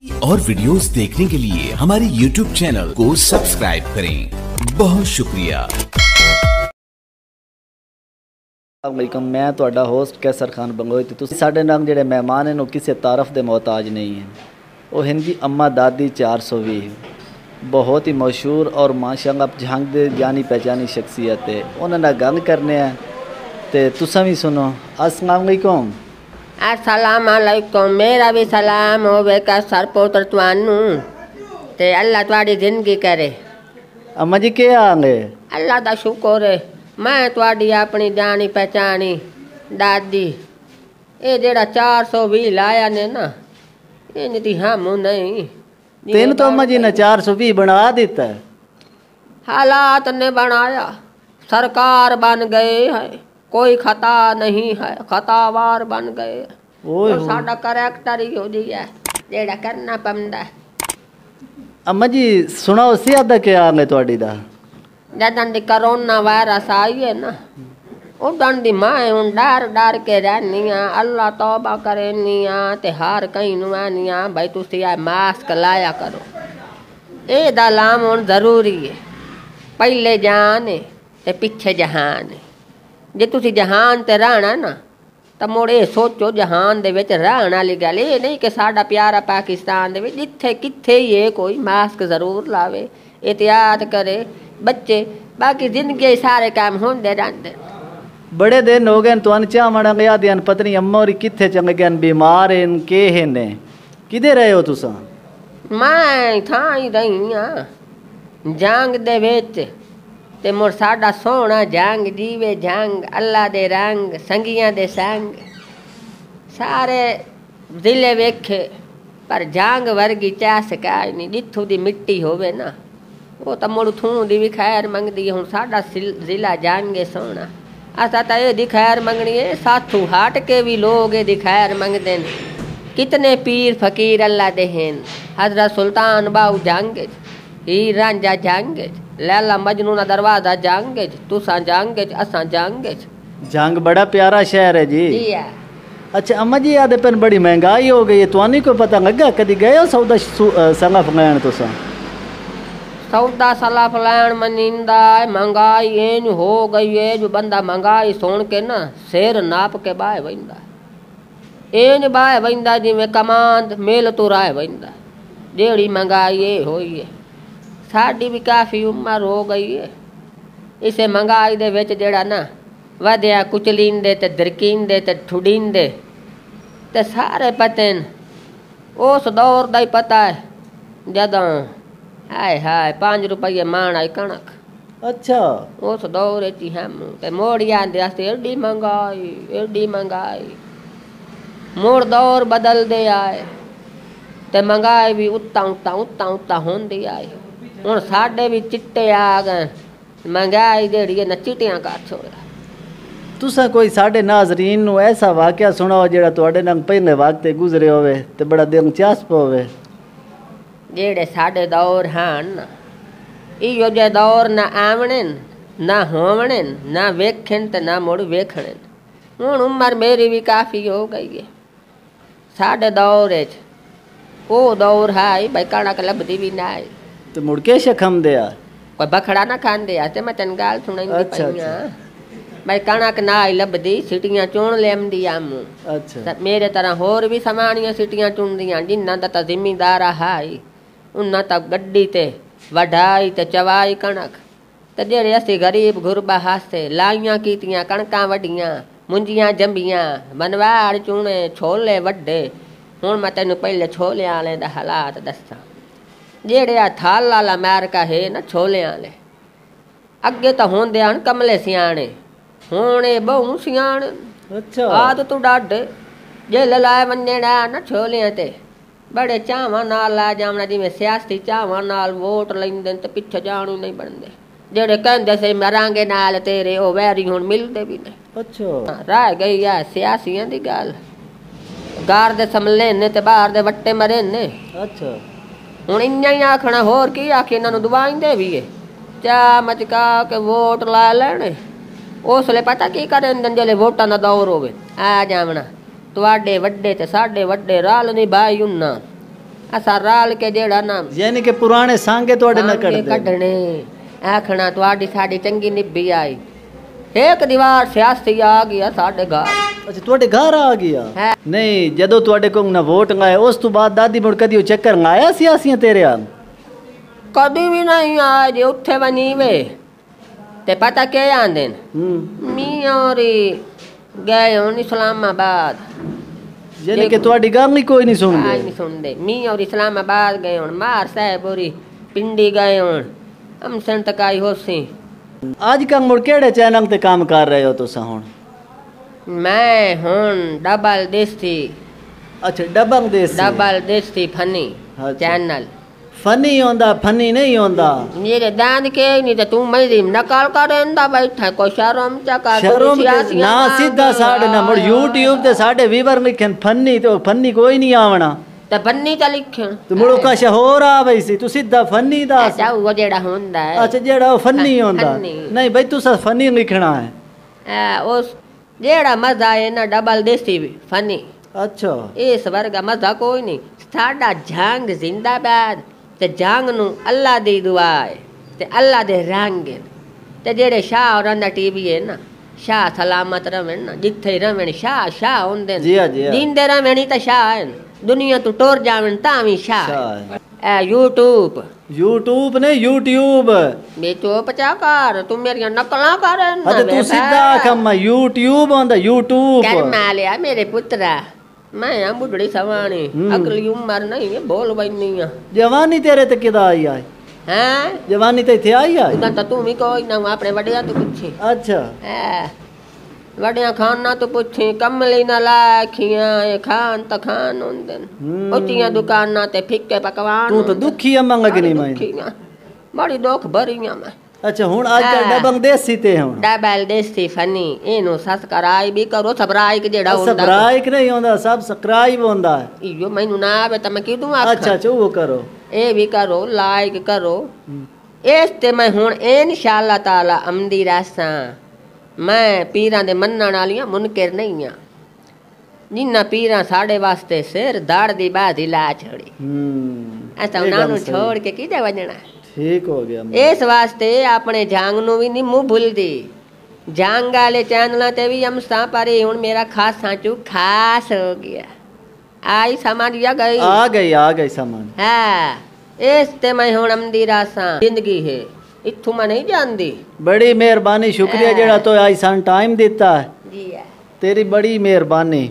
और वीडियोस देखने के लिए हमारे YouTube चैनल को सब्सक्राइब करें। बहुत शुक्रिया। वेलकम, मैं तुहाडा होस्ट कैसर खान बंगोई। तो साढ़े नाल जिहड़े मेहमान हैं किसी तारफ के मोहताज नहीं हैं। वो हिंदी अम्मा दादी 420 बहुत ही मशहूर और माशाअल्लाह जहांग दे जानी पहचानी शख्सियत है। उन्होंने गल करने हैं तो तुसा भी सुनो। अस्सलाम वालेकुम। अस्सलाम वालेकुम। मेरा भी सलाम होवे कैसर पुत्र तुहानू ते अल्लाह तुहाडी जिंदगी करे। अम्मा जी क्या हाल है? अल्लाह दा शुक्र है। मैं तुहाडी अपनी जानी पहचानी दादी ये जेड़ा 420 लाया ने ना इन दी हम नहीं। तेन तो अम्मा जी ने 420 बना दिता है। हालात ने बनाया, सरकार बन गए है, कोई खता नहीं है, खतावार बन गए। और साडा करैक्टर ही हो गया जेड़ा करना पमदा है। अम्मा जी सुनाओ सियादा क्या हाल है तुहाडी दा? जदन दी कोरोना वायरस आई है ना उदन दी मैं हूँ डर डर के रहनी हाँ। अल्लाह तौबा करनी हाँ ते हर कहीं नुआनी हाँ भाई तुसी आ मास्क लाया करो। ये दा लाम हुण जरूरी है। पहले जान है ते पिछे जहान है। जे तुसी जहान ते रहना ना तो मुड़ ये सोचो जहान दे विच रहण वाली गल ये नहीं कि साडा प्यारा पाकिस्तान दे विच जिथे किथे ही है कोई मास्क जरूर लावे, एहतियात करे बच्चे, बाकी जिंदगी सारे काम होंदे रहंदे। बड़े दिन हो गए तो चाह मड़ा गया ध्यान पत्नी अम्मा और किथे चंगे गए बीमार हैं के हैं ने किधे रहे हो तुसा? मैं थां ही रही हाँ जंग दे विच ते मुड़ साडा सोहना जंग जीवे जंग अल्लाह दे रंग संगियां दे संग सारे जिले वेखे पर जंग वर्गी चास काज नहीं। जिथों दी मिट्टी होवे ना वो तो मुड़ थूं दी भी खैर मंगदी है। हुण साडा जिला जंग सोहना असा तो ये खैर मंगनी है। साथू हट के भी लोग ये खैर मंगते हैं। कितने पीर फकीर अल्लाह दे हैं। हजरत सुल्तान बाऊ जंग हीर रांझा जंग लैला मजनू ना दरवाजा जंग तुसा जंग असा जंग। जंग बड़ा प्यारा शहर है जी। अच्छा अम्मा जी आदे पर बड़ी महंगाई हो गई है तो को पता लगा कदी गए हो सौदा सलाफ लैन? तुसा सौदा सलाफ लैन मनींदा है। महंगाई इंज हो गई है जो बंदा महंगाई सुन के ना सिर नाप के बाह वहिंदा इंज बाह वहिंदा जिवें कमांद मेल तो राह वहिंदा। जेड़ी महंगाई ये हुई है साड़ी भी काफ़ी उम्र हो गई है। इसे महंगाई दे विच जेड़ा ना वधिया कुचलींदे ते दरकींदे ते ठुडींदे ते सारे पते न। उस दौर दा ही पता है जदों हाय हाय 5 रुपये मान आई कणक। अच्छा उस दौर ही हम ते मोड़िया आंदे एडी महंगाई मोड़ दौर बदल दे आए ते महंगाई भी उत्ता होंदी आई। हुण साडे भी चिट्टे आ गए महंगाई जेड़ी है न चिटियां कर छोड़ा। तुसा कोई साडे नाज़रीन नू ऐसा वाकया सुनाओ जेड़ा तुहाडे नाल पहले वक्ते गुजरे होवे ते बड़ा दिलचस्प होवे। जेड़े साडे दौर हन इहो जे दौर ना आवणे ना होवणे ना वेखण ते ना मुड़ वेखणे। हुण उम्र मेरी भी काफ़ी हो गई है। साडे दौर वो दौर है भाई कणक लभदी भी ना है तो मुड़ के शखम दे कोई बखड़ा ना खांदे आ ते मैं तन गाल सुनाईंदी पई हां भाई कणक ना ही लभदी सिटियां चुन लेंदी आम। अच्छा मेरे तरह होर भी समाणियां सिटियां चुनदियां जिन्ना दा ता जिम्मेदार है उन्ना ता गड्डी ते वढाई ते चवाई कणक ते जेड़े असी गरीब गुरबा हासे लाइयां कीतियां कणकां वड्डियां मुंजियां जंबियां बनवाड़ चुने छोले वड्डे। हुण मैं तेन पहले छोलियां वाले दा हालात दस्सां। जेड़े आ थाल वाला अमेरिका है ना छोलियां वाले अगे तो होंदे हन कमले सियाणे हुण ये बहु सियाण। अच्छा आदत डाढे जे लाए वञणा ना छोलियां ते बड़े चावां नाल ला जावना जिवें सियासी चावां नाल वोट लैंदे ते पिछे जाणू नहीं बनदे। जेड़े कहंदे से मरांगे नाल तेरे ओ वैरी हुण मिलदे भी नहीं। अच्छा रह गई है सियासियां दी गल। गार दे समले ने ते बाहर दे वट्टे मरे ने। अच्छा हुण इन्ना ही आखना होर की आखे इन्हां नूं दवाइंदे भी है चा मचका के वोट ला लैणे। उसले पता की करें जल्ले वोटां दा दौर होवे आ जावना तुहाडे वड्डे ते साडे वड्डे रल नहीं भाई उन्ना असा राल के जेड़ा ना यानी कि पुराने सांगे ਤੁਹਾਡੇ ਨਾਲ ਕੱਢਣੇ आखना ਤੁਹਾਡੀ ਸਾਡੀ ਚੰਗੀ ਨਿਭੀ ਆਈ एक दीवार सियासी आ गया साढ़े घर। अच्छा ਤੁਹਾਡੇ घर आ गया है नहीं ਜਦੋਂ ਤੁਹਾਡੇ ਕੋਲ ਨਾ ਵੋਟ ਆਏ ਉਸ ਤੋਂ ਬਾਅਦ ਦਾਦੀ ਮੁੜ ਕਦੀ ਉਹ ਚੱਕਰ ਆਇਆ ਸਿਆਸੀਆਂ ਤੇਰੇ ਹਾਲ कभी भी नहीं आए जे उत्थे बनी वे ते पता के आंदे मी और गए हुन इस्लामाबाद यानी कि ਤੁਹਾਡੀ ਗੱਲ नहीं कोई नहीं सुनदे नहीं सुनदे मी और इस्लामाबाद गए हुन मार साहब और पिंडी गए हुन हम संतकाई होसी आज कल मुड़ केड़े चैनल ते काम कर रहे हो तुसा हुन मैं हुन डबल देसी अच्छा डबल देसी फनी चैनल फनी होंदा फनी नहीं होंदा मेरे दांत के नहीं तो तू मेरी नकल करेंदा बैठा कोई शर्म चका शर्म ना सीधा साढ़े ना मुड़ YouTube ते साढ़े व्यूअर लिखन फनी तो फनी कोई नहीं आवना तो फनी का लिखन तो मुड़ो कश होर आ वई सी तू सीधा फनी दा अच्छा वो जेड़ा होंदा है अच्छा जेड़ा फनी होंदा नहीं भाई तू फनी लिखना है उस जेड़ा मजा है ना डबल देसी फनी अच्छा इस वर्गा मजा कोई नहीं साडा जंग जिंदाबाद ते जंग नु अल्लाह दी दुआ है ते अल्लाह दे रंग ते जेड़े शाह और अंदा टीवी है ना शाह सलामत रवन ना जिथे रवन शाह होंदे जी जी जिंदे रवन ता शाह है दुनिया तू टोर जावन तावी शाह यूट्यूब ने यूट्यूब मैं तो पचा कर तू मेरी नकला कर अच्छा तू सीधा कम यूट्यूब होंदा यूट्यूब कर मालिया मेरे पुत्रा मैं हम बुढ़ड़ी सवानी अगली उम्र नहीं है बोल बनी है जवानी तेरे ते किदा आई है हैं जवानी ते थे आई है उदा तू भी कोई ना अपने बड़िया तो पूछे अच्छा वड़िया खाना तो पूछे कमली ना लाखियां ये खान त खान होंदे उचियां दुकानां ते फिक्के पकवान तू तो दुखी अमंग लगनी मैं बड़ी दुख भरीयां मैं अच्छा हुन आजकल डबल देसी ते हुन डबल देसी फनी इनु सब्सक्राइब भी करो सब्सक्राइब जेड़ा होंदा सब्सक्राइब नहीं होंदा सब्सक्राइब होंदा इयो मैनू ना आवे त मैं कीदू आखा अच्छा वो करो ए भी करो लाइक करो इस ते मैं हुन इंशाअल्लाह ताला अमदी रासा मैं पीरां दे मन्नण वालियां मुनकर नहीं आ जिन्ना पीरां साडे वास्ते सिर दाड़ दी बाधी ला छोड़ी ऐसा उन्हां नु छोड़ के किदे वजना ठीक हो गया इस वास्ते अपने जांग नु भी नहीं मुंह भूलदी जांग वाले चैनल ते भी हम सा पर हुन मेरा खास सांचू खास हो गया आई समझ आ गई समझ हां इस ते मैं हुन अमदी रासा जिंदगी है इत्थू मैं नहीं जानदी बड़ी मेहरबानी शुक्रिया जेड़ा तो आई सन टाइम दिता है जी है तेरी बड़ी मेहरबानी